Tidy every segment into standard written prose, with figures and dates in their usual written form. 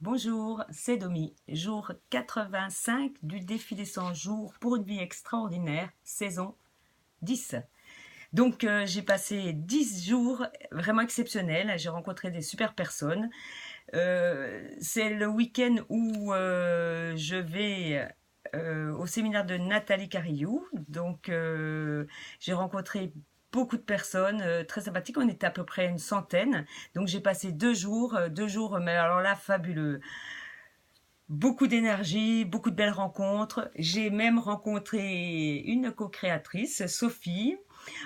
Bonjour, c'est Domi, jour 85 du défi des 100 jours pour une vie extraordinaire, saison 10. Donc j'ai passé 10 jours vraiment exceptionnels, j'ai rencontré des super personnes. C'est le week-end où je vais au séminaire de Nathalie Carillou. Donc j'ai rencontré beaucoup de personnes très sympathiques, on était à peu près une centaine. Donc j'ai passé 2 jours, mais alors là, fabuleux. Beaucoup d'énergie, beaucoup de belles rencontres. J'ai même rencontré une co-créatrice, Sophie.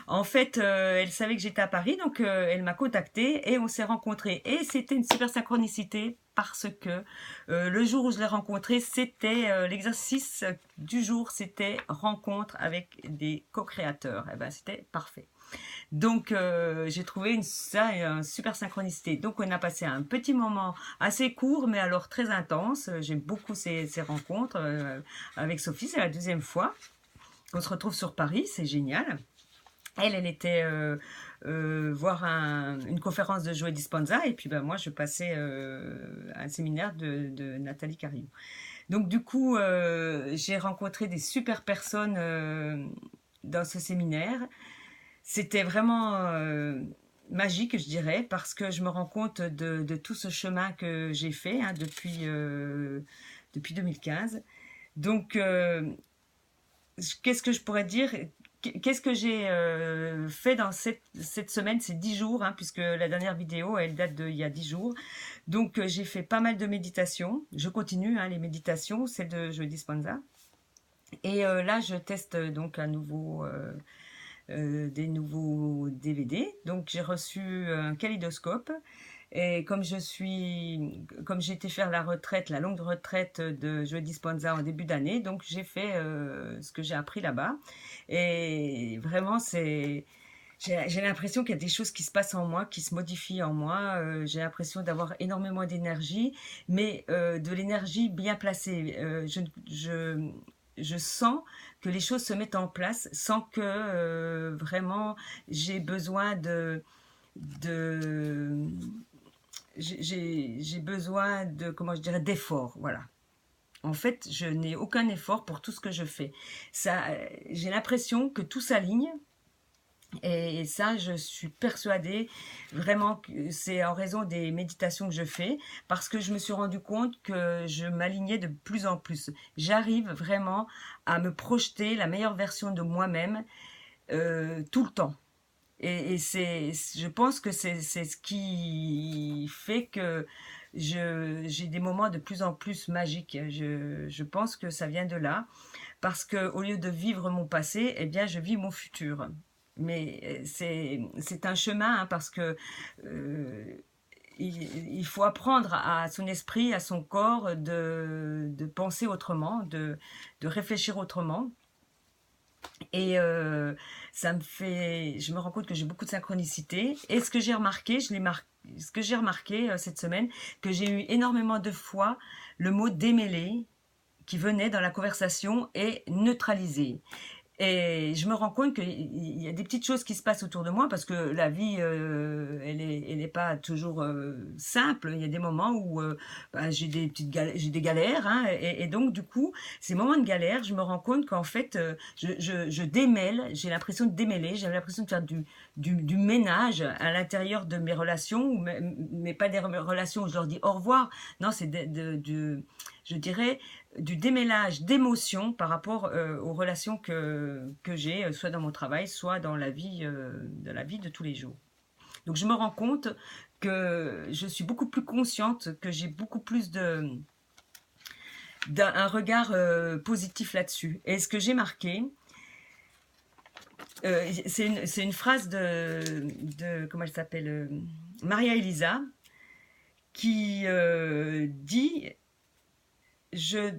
En fait, elle savait que j'étais à Paris, donc elle m'a contactée et on s'est rencontrés. Et c'était une super synchronicité parce que le jour où je l'ai rencontrée, c'était l'exercice du jour, c'était rencontre avec des co-créateurs. Et ben, c'était parfait. Donc j'ai trouvé une super synchronicité. Donc on a passé un petit moment assez court, mais alors très intense. J'aime beaucoup ces rencontres avec Sophie. C'est la deuxième fois qu'on se retrouve sur Paris. C'est génial. Elle était voir une conférence de Joe Dispenza et puis ben, moi je passais un séminaire de Nathalie Cariou. Donc du coup j'ai rencontré des super personnes dans ce séminaire. C'était vraiment magique, je dirais, parce que je me rends compte de tout ce chemin que j'ai fait hein, depuis 2015. Donc, qu'est-ce que je pourrais dire? Qu'est-ce que j'ai fait dans cette semaine, ces 10 jours, hein, puisque la dernière vidéo, elle date d'il y a 10 jours. Donc, j'ai fait pas mal de méditations. Je continue hein, les méditations, celle de Joe Dispenza. Et là, je teste donc des nouveaux DVD. Donc j'ai reçu un kaléidoscope. Et comme j'ai été faire la retraite, la longue retraite de Joe Dispenza en début d'année, donc j'ai fait ce que j'ai appris là-bas. Et vraiment, j'ai l'impression qu'il y a des choses qui se passent en moi, qui se modifient en moi. J'ai l'impression d'avoir énormément d'énergie, mais de l'énergie bien placée. Je sens que les choses se mettent en place sans que vraiment j'ai besoin de j'ai besoin de comment je dirais d'effort. Voilà. En fait, je n'ai aucun effort pour tout ce que je fais. Ça, j'ai l'impression que tout s'aligne et ça, je suis persuadée vraiment que c'est en raison des méditations que je fais, parce que je me suis rendu compte que je m'alignais de plus en plus. J'arrive vraiment à me projeter la meilleure version de moi-même tout le temps. Je pense que c'est ce qui fait que j'ai des moments de plus en plus magiques. Je pense que ça vient de là parce que au lieu de vivre mon passé, eh bien, je vis mon futur. Mais c'est un chemin hein, parce que euh, il faut apprendre à son esprit, à son corps de penser autrement, de réfléchir autrement. Et je me rends compte que j'ai beaucoup de synchronicité. Et ce que j'ai remarqué, ce que j'ai remarqué cette semaine, que j'ai eu énormément de fois le mot démêler qui venait dans la conversation et neutralisé. Et je me rends compte qu'il y a des petites choses qui se passent autour de moi parce que la vie, elle est pas toujours simple. Il y a des moments où bah, j'ai des galères, hein, et donc du coup, ces moments de galère, je me rends compte qu'en fait, je démêle. J'ai l'impression de démêler. J'ai l'impression de faire du ménage à l'intérieur de mes relations, mais pas des relations où je leur dis au revoir. Non, c'est je dirais du démêlage d'émotions par rapport aux relations que j'ai, soit dans mon travail, soit dans la vie de tous les jours. Donc je me rends compte que je suis beaucoup plus consciente, que j'ai beaucoup plus d'un regard positif là-dessus. Et ce que j'ai marqué, c'est une phrase comment elle s'appelle, Maria Elisa, qui dit je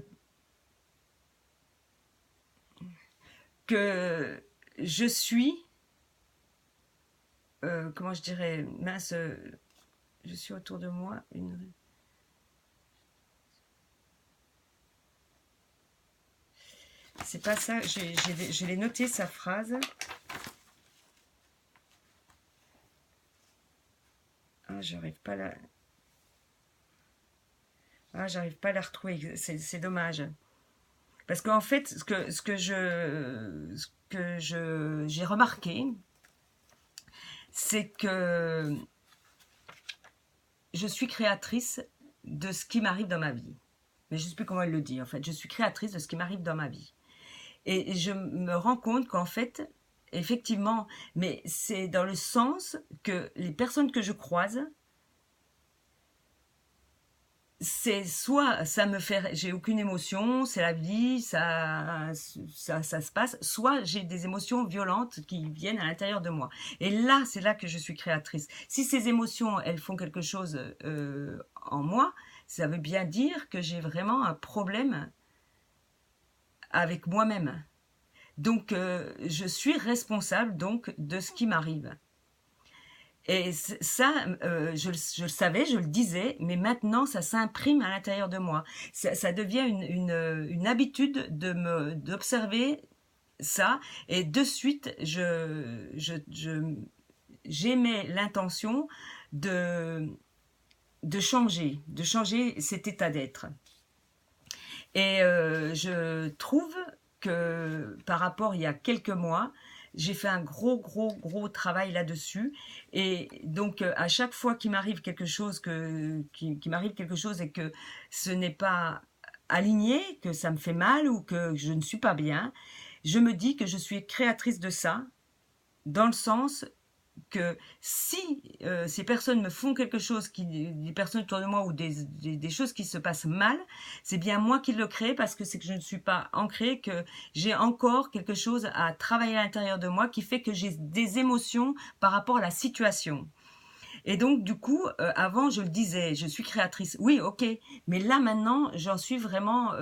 que je suis, comment je dirais, mince, je suis autour de moi une. C'est pas ça, je l'ai noté sa phrase. Ah, j'arrive pas là. Ah, j'arrive pas à la retrouver, c'est dommage. Parce qu'en fait, j'ai remarqué, c'est que je suis créatrice de ce qui m'arrive dans ma vie. Mais je ne sais plus comment elle le dit, en fait. Je suis créatrice de ce qui m'arrive dans ma vie. Et je me rends compte qu'en fait, effectivement, mais c'est dans le sens que les personnes que je croise, c'est soit ça me fait, j'ai aucune émotion, c'est la vie, ça se passe, soit j'ai des émotions violentes qui viennent à l'intérieur de moi. Et là, c'est là que je suis créatrice. Si ces émotions, elles font quelque chose en moi, ça veut bien dire que j'ai vraiment un problème avec moi-même. Donc, je suis responsable donc de ce qui m'arrive. Et ça, je le savais, je le disais, mais maintenant, ça s'imprime à l'intérieur de moi. Ça devient une habitude d'observer ça, et de suite, j'émets l'intention de, de changer cet état d'être. Et je trouve que par rapport il y a quelques mois, j'ai fait un gros travail là-dessus. Et donc à chaque fois qu'il m'arrive quelque chose qui m'arrive quelque chose et que ce n'est pas aligné, que ça me fait mal ou que je ne suis pas bien, je me dis que je suis créatrice de ça, dans le sens que si ces personnes me font quelque chose, des personnes autour de moi ou des choses qui se passent mal, c'est bien moi qui le crée, parce que c'est que je ne suis pas ancrée, que j'ai encore quelque chose à travailler à l'intérieur de moi qui fait que j'ai des émotions par rapport à la situation. Et donc, du coup, avant, je le disais, je suis créatrice. Oui, ok. Mais là, maintenant, j'en suis vraiment.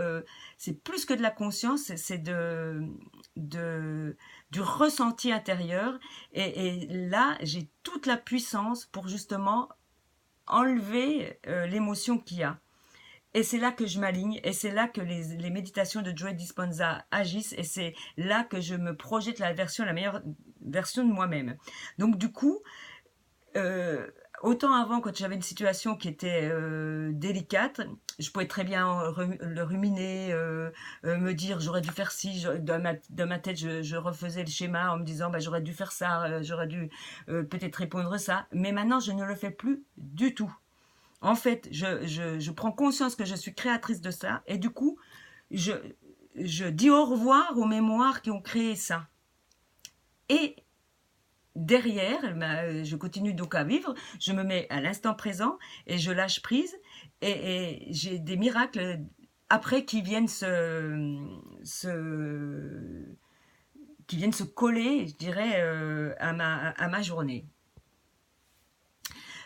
C'est plus que de la conscience, c'est de, du ressenti intérieur. Et là, j'ai toute la puissance pour justement enlever l'émotion qu'il y a. Et c'est là que je m'aligne, et c'est là que les méditations de Joe Dispenza agissent, et c'est là que je me projette la meilleure version de moi-même. Donc, du coup, euh, autant avant, quand j'avais une situation qui était délicate, je pouvais très bien le ruminer, me dire j'aurais dû faire ci, dans ma tête je refaisais le schéma en me disant bah, j'aurais dû faire ça, j'aurais dû peut-être répondre ça, mais maintenant je ne le fais plus du tout. En fait, je prends conscience que je suis créatrice de ça, et du coup, je, je dis au revoir aux mémoires qui ont créé ça. Et derrière, je continue donc à vivre, je me mets à l'instant présent et je lâche prise, et j'ai des miracles après qui viennent se coller, je dirais, à ma journée.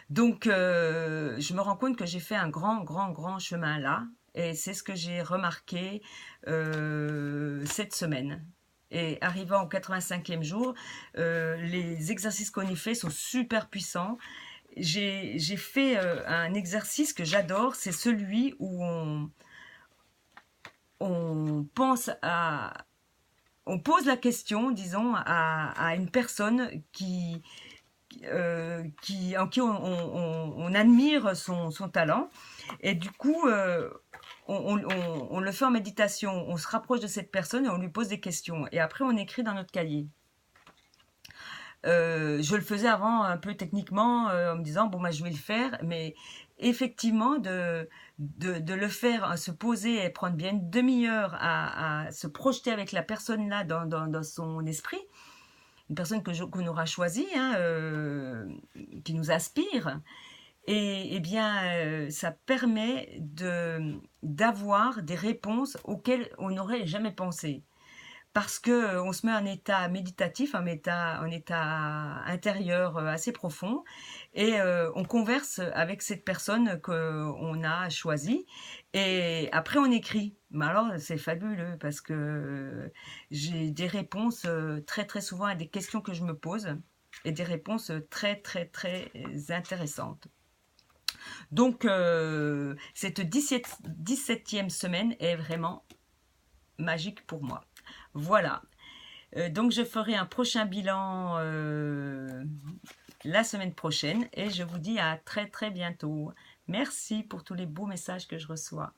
Donc, je me rends compte que j'ai fait un grand chemin là, et c'est ce que j'ai remarqué cette semaine. Et arrivant au 85e jour, les exercices qu'on y fait sont super puissants. J'ai fait un exercice que j'adore, c'est celui où on pense à... On pose la question, disons, à une personne en qui on admire son talent. Et du coup, on le fait en méditation, on se rapproche de cette personne et on lui pose des questions. Et après, on écrit dans notre cahier. Je le faisais avant un peu techniquement, en me disant bon, bah, je vais le faire, mais effectivement, de le faire, se poser et prendre bien une demi-heure à se projeter avec la personne là dans son esprit, une personne qu'on aura choisie, hein, qui nous aspire, et bien, ça permet d'avoir des réponses auxquelles on n'aurait jamais pensé. Parce que on se met en état méditatif, en état intérieur assez profond, et on converse avec cette personne qu'on a choisie, et après on écrit. Mais alors c'est fabuleux, parce que j'ai des réponses très souvent à des questions que je me pose, et des réponses très intéressantes. Donc cette 17e semaine est vraiment magique pour moi. Voilà. Donc je ferai un prochain bilan la semaine prochaine, et je vous dis à très bientôt. Merci pour tous les beaux messages que je reçois.